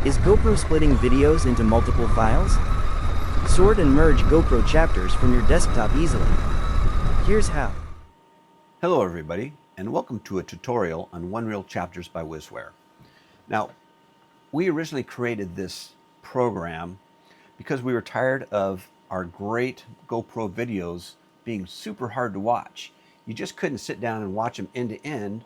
Is GoPro splitting videos into multiple files? Sort and merge GoPro chapters from your desktop easily. Here's how. Hello everybody, and welcome to a tutorial on OneReel-Chapters by Wizzware. Now, we originally created this program because we were tired of our great GoPro videos being super hard to watch. You just couldn't sit down and watch them end to end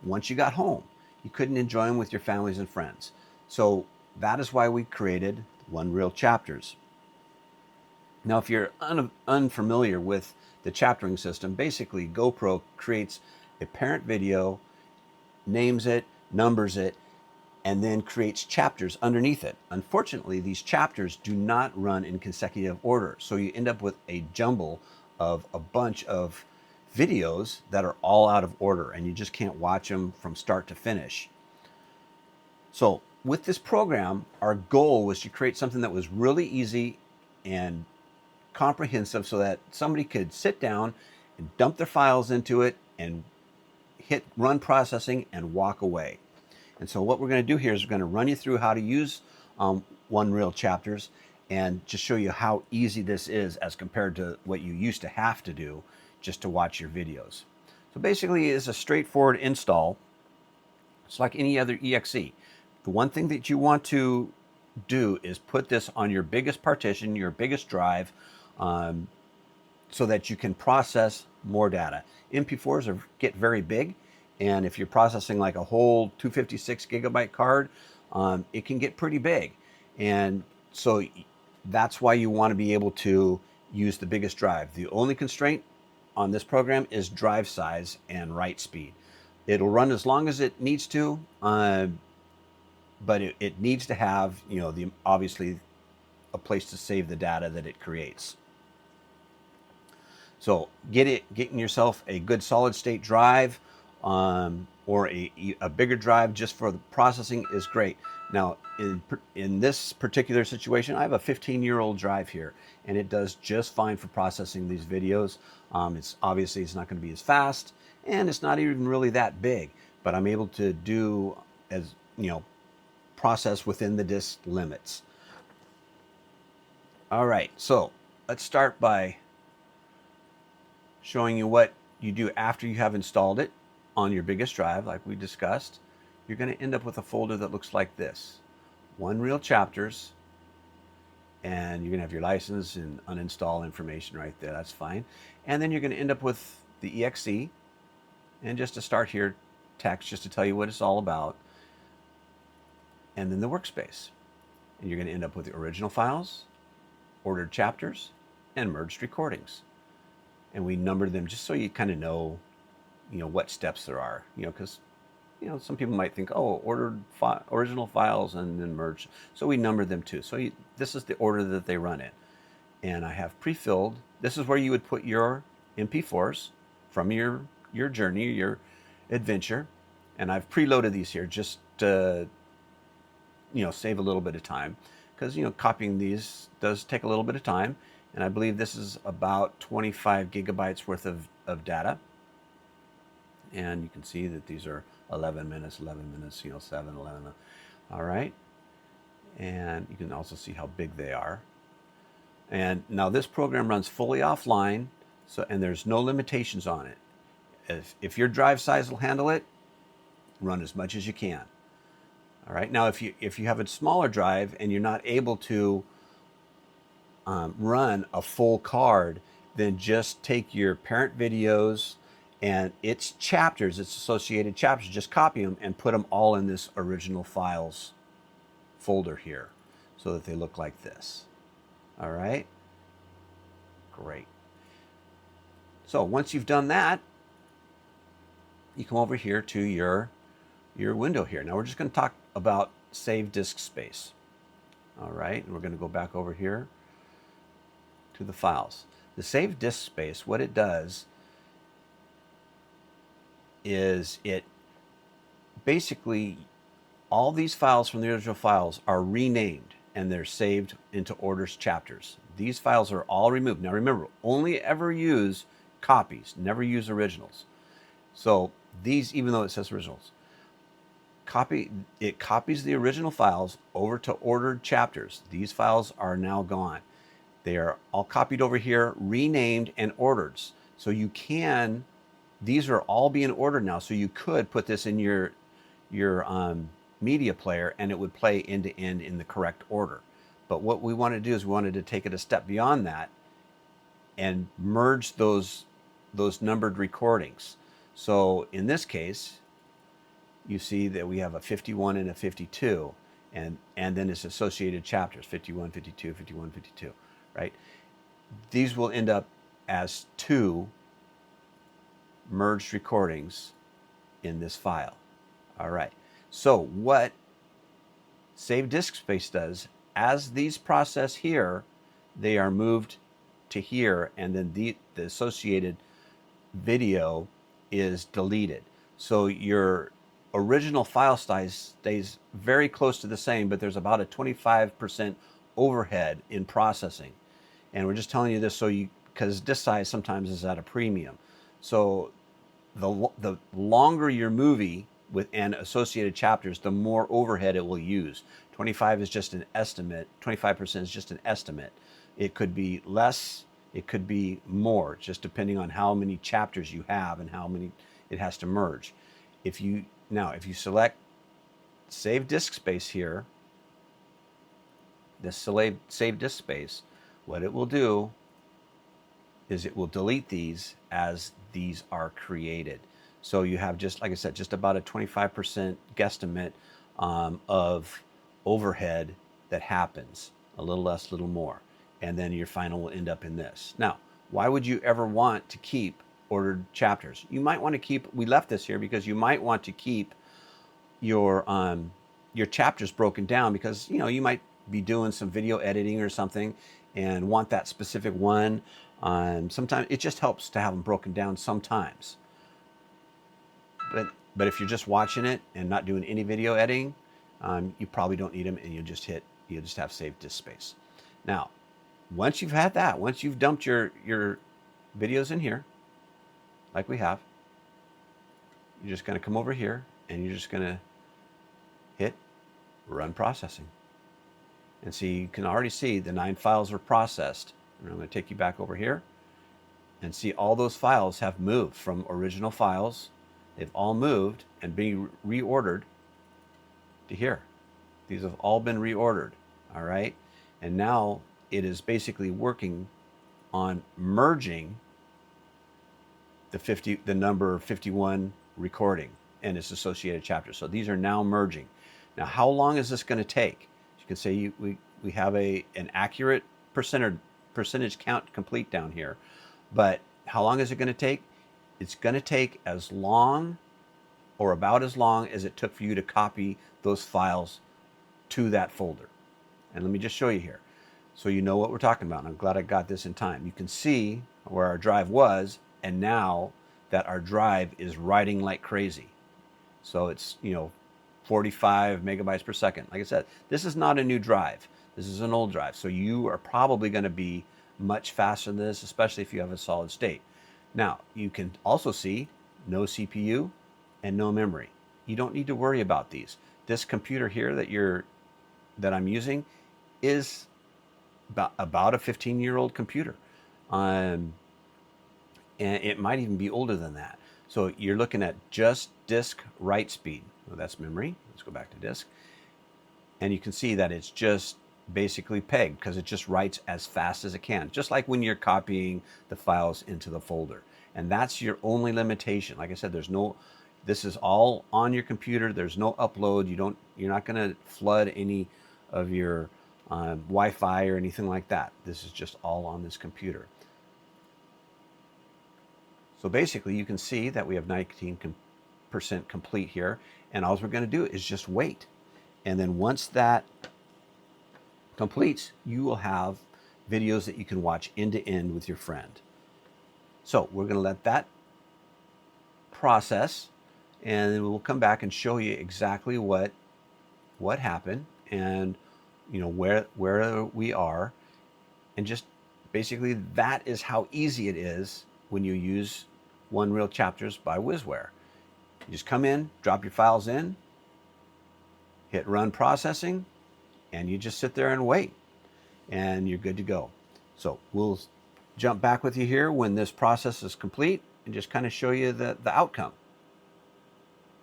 once you got home. You couldn't enjoy them with your families and friends. So that is why we created OneReel-Chapters. Now, if you're unfamiliar with the chaptering system, basically GoPro creates a parent video, names it, numbers it, and then creates chapters underneath it. Unfortunately, these chapters do not run in consecutive order, so you end up with a jumble of a bunch of videos that are all out of order, and you just can't watch them from start to finish. So with this program, our goal was to create something that was really easy and comprehensive so that somebody could sit down and dump their files into it and hit run processing and walk away. And so what we're going to do here is we're going to run you through how to use OneReel-Chapters and just show you how easy this is as compared to what you used to have to do just to watch your videos. So basically it's a straightforward install. It's like any other exe. The one thing that you want to do is put this on your biggest partition, your biggest drive, so that you can process more data. MP4s get very big, and if you're processing like a whole 256 gigabyte card, it can get pretty big. And so that's why you want to be able to use the biggest drive. The only constraint on this program is drive size and write speed. It'll run as long as it needs to, but it needs to have, obviously a place to save the data that it creates. So getting yourself a good solid state drive or a bigger drive just for the processing is great. Now, in this particular situation, I have a 15-year-old drive here, and it does just fine for processing these videos. It's not going to be as fast, and it's not even really that big, but I'm able to do process within the disk limits. All right, so let's start by showing you what you do after you have installed it on your biggest drive, like we discussed. You're going to end up with a folder that looks like this: OneReel-Chapters, and you're going to have your license and uninstall information right there. That's fine. And then you're going to end up with the exe, and just to start here, text just to tell you what it's all about, and then the workspace. And you're going to end up with the original files, ordered chapters, and merged recordings. And we numbered them just so you kind of know, what steps there are, because, some people might think, oh, original files and then merge. So we numbered them too. So this is the order that they run in. And I have pre-filled. This is where you would put your MP4s from your journey, your adventure. And I've preloaded these here just to, save a little bit of time, because, copying these does take a little bit of time. And I believe this is about 25 gigabytes worth of data. And you can see that these are 11 minutes, 7, 11. All right. And you can also see how big they are. And now this program runs fully offline, and there's no limitations on it. If your drive size will handle it, run as much as you can. All right. Now, if you have a smaller drive and you're not able to run a full card, then just take your parent videos and its chapters, its associated chapters, just copy them and put them all in this original files folder here so that they look like this. All right, great. So once you've done that, you come over here to your window here. Now we're just going to talk about save disk space. All right, and we're going to go back over here to the files. The save disk space, what it does is it basically, all these files from the original files are renamed and they're saved into orders chapters. These files are all removed. Now remember, only ever use copies, never use originals. So these, even though it says originals, it copies the original files over to ordered chapters. These files are now gone. They are all copied over here, renamed and ordered. So you can, these are all being ordered now. So you could put this in your media player and it would play end to end in the correct order. But what we want to do is we wanted to take it a step beyond that and merge those numbered recordings. So in this case, you see that we have a 51 and a 52, and then its associated chapters, 51, 52, 51, 52, right? These will end up as 2 merged recordings in this file. All right. So what save disk space does, as these process here, they are moved to here, and then the associated video is deleted. So your original file size stays very close to the same, but there's about a 25% overhead in processing. And we're just telling you this so you, because disk size sometimes is at a premium. So the longer your movie with and associated chapters, the more overhead it will use. 25 is just an estimate. 25% is just an estimate. It could be less, it could be more, just depending on how many chapters you have and how many it has to merge. If you select save disk space here, this save disk space, what it will do is it will delete these as these are created. So you have, just like I said, just about a 25% guesstimate of overhead that happens, a little less, a little more. And then your final will end up in this. Now, why would you ever want to keep ordered chapters? You might want to keep, we left this here because you might want to keep your chapters broken down, because you might be doing some video editing or something and want that specific one. Sometimes it just helps to have them broken down sometimes. But if you're just watching it and not doing any video editing, you probably don't need them, and you'll just have saved disk space. Now, once you've had that, once you've dumped your videos in here, like we have, you're just going to come over here and you're just going to hit run processing. And see, you can already see the 9 files are processed. And I'm going to take you back over here and see all those files have moved from original files. They've all moved and been reordered to here. These have all been reordered. All right. And now it is basically working on merging the number 51 recording and its associated chapters. So these are now merging. Now, how long is this going to take? You can say we have an accurate percentage count complete down here, but how long is it going to take? It's going to take as long, or about as long, as it took for you to copy those files to that folder. And let me just show you here so you know what we're talking about. And I'm glad I got this in time. You can see where our drive was, and now that our drive is writing like crazy. So it's 45 megabytes per second. Like I said, this is not a new drive. This is an old drive. So you are probably going to be much faster than this, especially if you have a solid state. Now, you can also see no CPU and no memory. You don't need to worry about these. This computer here that I'm using is about a 15-year-old computer. And it might even be older than that. So you're looking at just disk write speed. Well, that's memory. Let's go back to disk. And you can see that it's just basically pegged because it just writes as fast as it can, just like when you're copying the files into the folder. And that's your only limitation. Like I said, this is all on your computer. There's no upload. You're not going to flood any of your Wi-Fi or anything like that. This is just all on this computer. So basically, you can see that we have 19% complete here, and all we're going to do is just wait. And then once that completes, you will have videos that you can watch end to end with your friend. So we're going to let that process, and then we'll come back and show you exactly what happened, and where we are, and just basically that is how easy it is when you use OneReel-Chapters by Wizzware. You just come in, drop your files in, hit run processing, and you just sit there and wait, and you're good to go. So we'll jump back with you here when this process is complete and just kind of show you the outcome.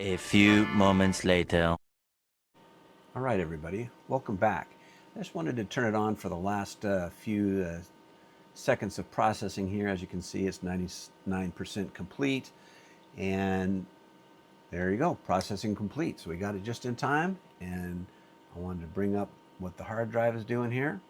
A few moments later. All right, everybody, welcome back. I just wanted to turn it on for the last few seconds of processing here. As you can see, it's 99% complete, and there you go, processing complete. So we got it just in time, and I wanted to bring up what the hard drive is doing here,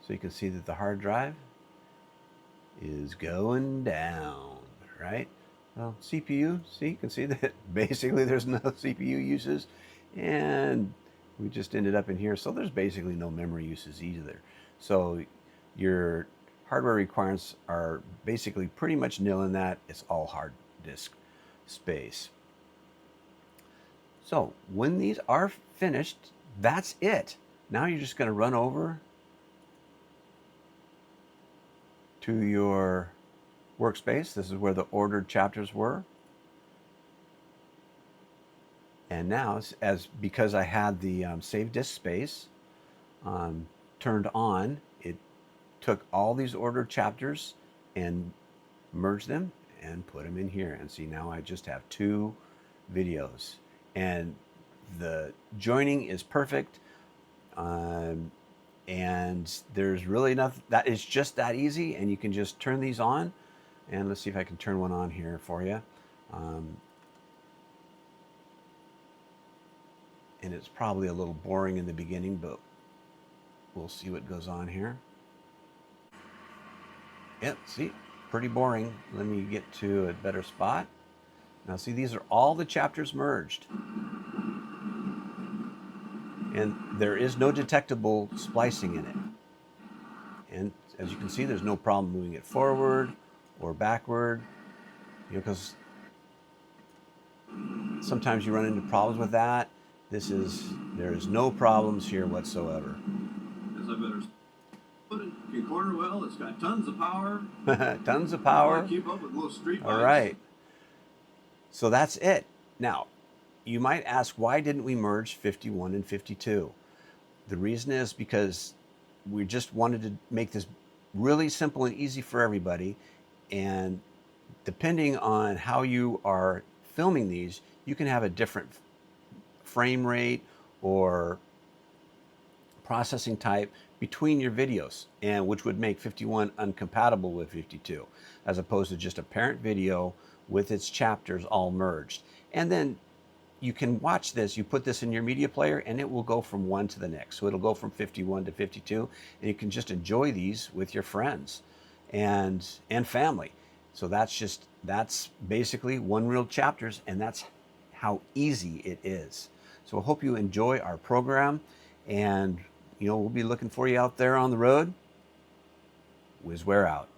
so you can see that the hard drive is going down, right? Well, CPU, see, you can see that basically there's no CPU uses, and we just ended up in here, so there's basically no memory uses either. So your hardware requirements are basically pretty much nil in that. It's all hard disk space. So when these are finished, that's it. Now you're just going to run over to your workspace. This is where the ordered chapters were. And now, because I had the save disk space turned on, it took all these ordered chapters and merged them and put them in here. And see, now I just have 2 videos. And the joining is perfect. And there's really nothing, that is just that easy, and you can just turn these on. And let's see if I can turn one on here for you. And it's probably a little boring in the beginning, but we'll see what goes on here. Yep, see, pretty boring. Let me get to a better spot. Now see, these are all the chapters merged. And there is no detectable splicing in it. And as you can see, there's no problem moving it forward or backward, because sometimes you run into problems with that. There is no problems here whatsoever. Guess I better put it in corner well. It's got tons of power. Tons of power. Keep up with most street bikes. All right. So that's it. Now, you might ask, why didn't we merge 51 and 52? The reason is because we just wanted to make this really simple and easy for everybody. And depending on how you are filming these, you can have a different frame rate or processing type between your videos, and which would make 51 uncompatible with 52, as opposed to just a parent video with its chapters all merged. And then you can watch this, you put this in your media player, and it will go from one to the next. So it'll go from 51 to 52, and you can just enjoy these with your friends and family. So that's basically OneReel-Chapters, and that's how easy it is. So I hope you enjoy our program, and we'll be looking for you out there on the road. Wizzware out.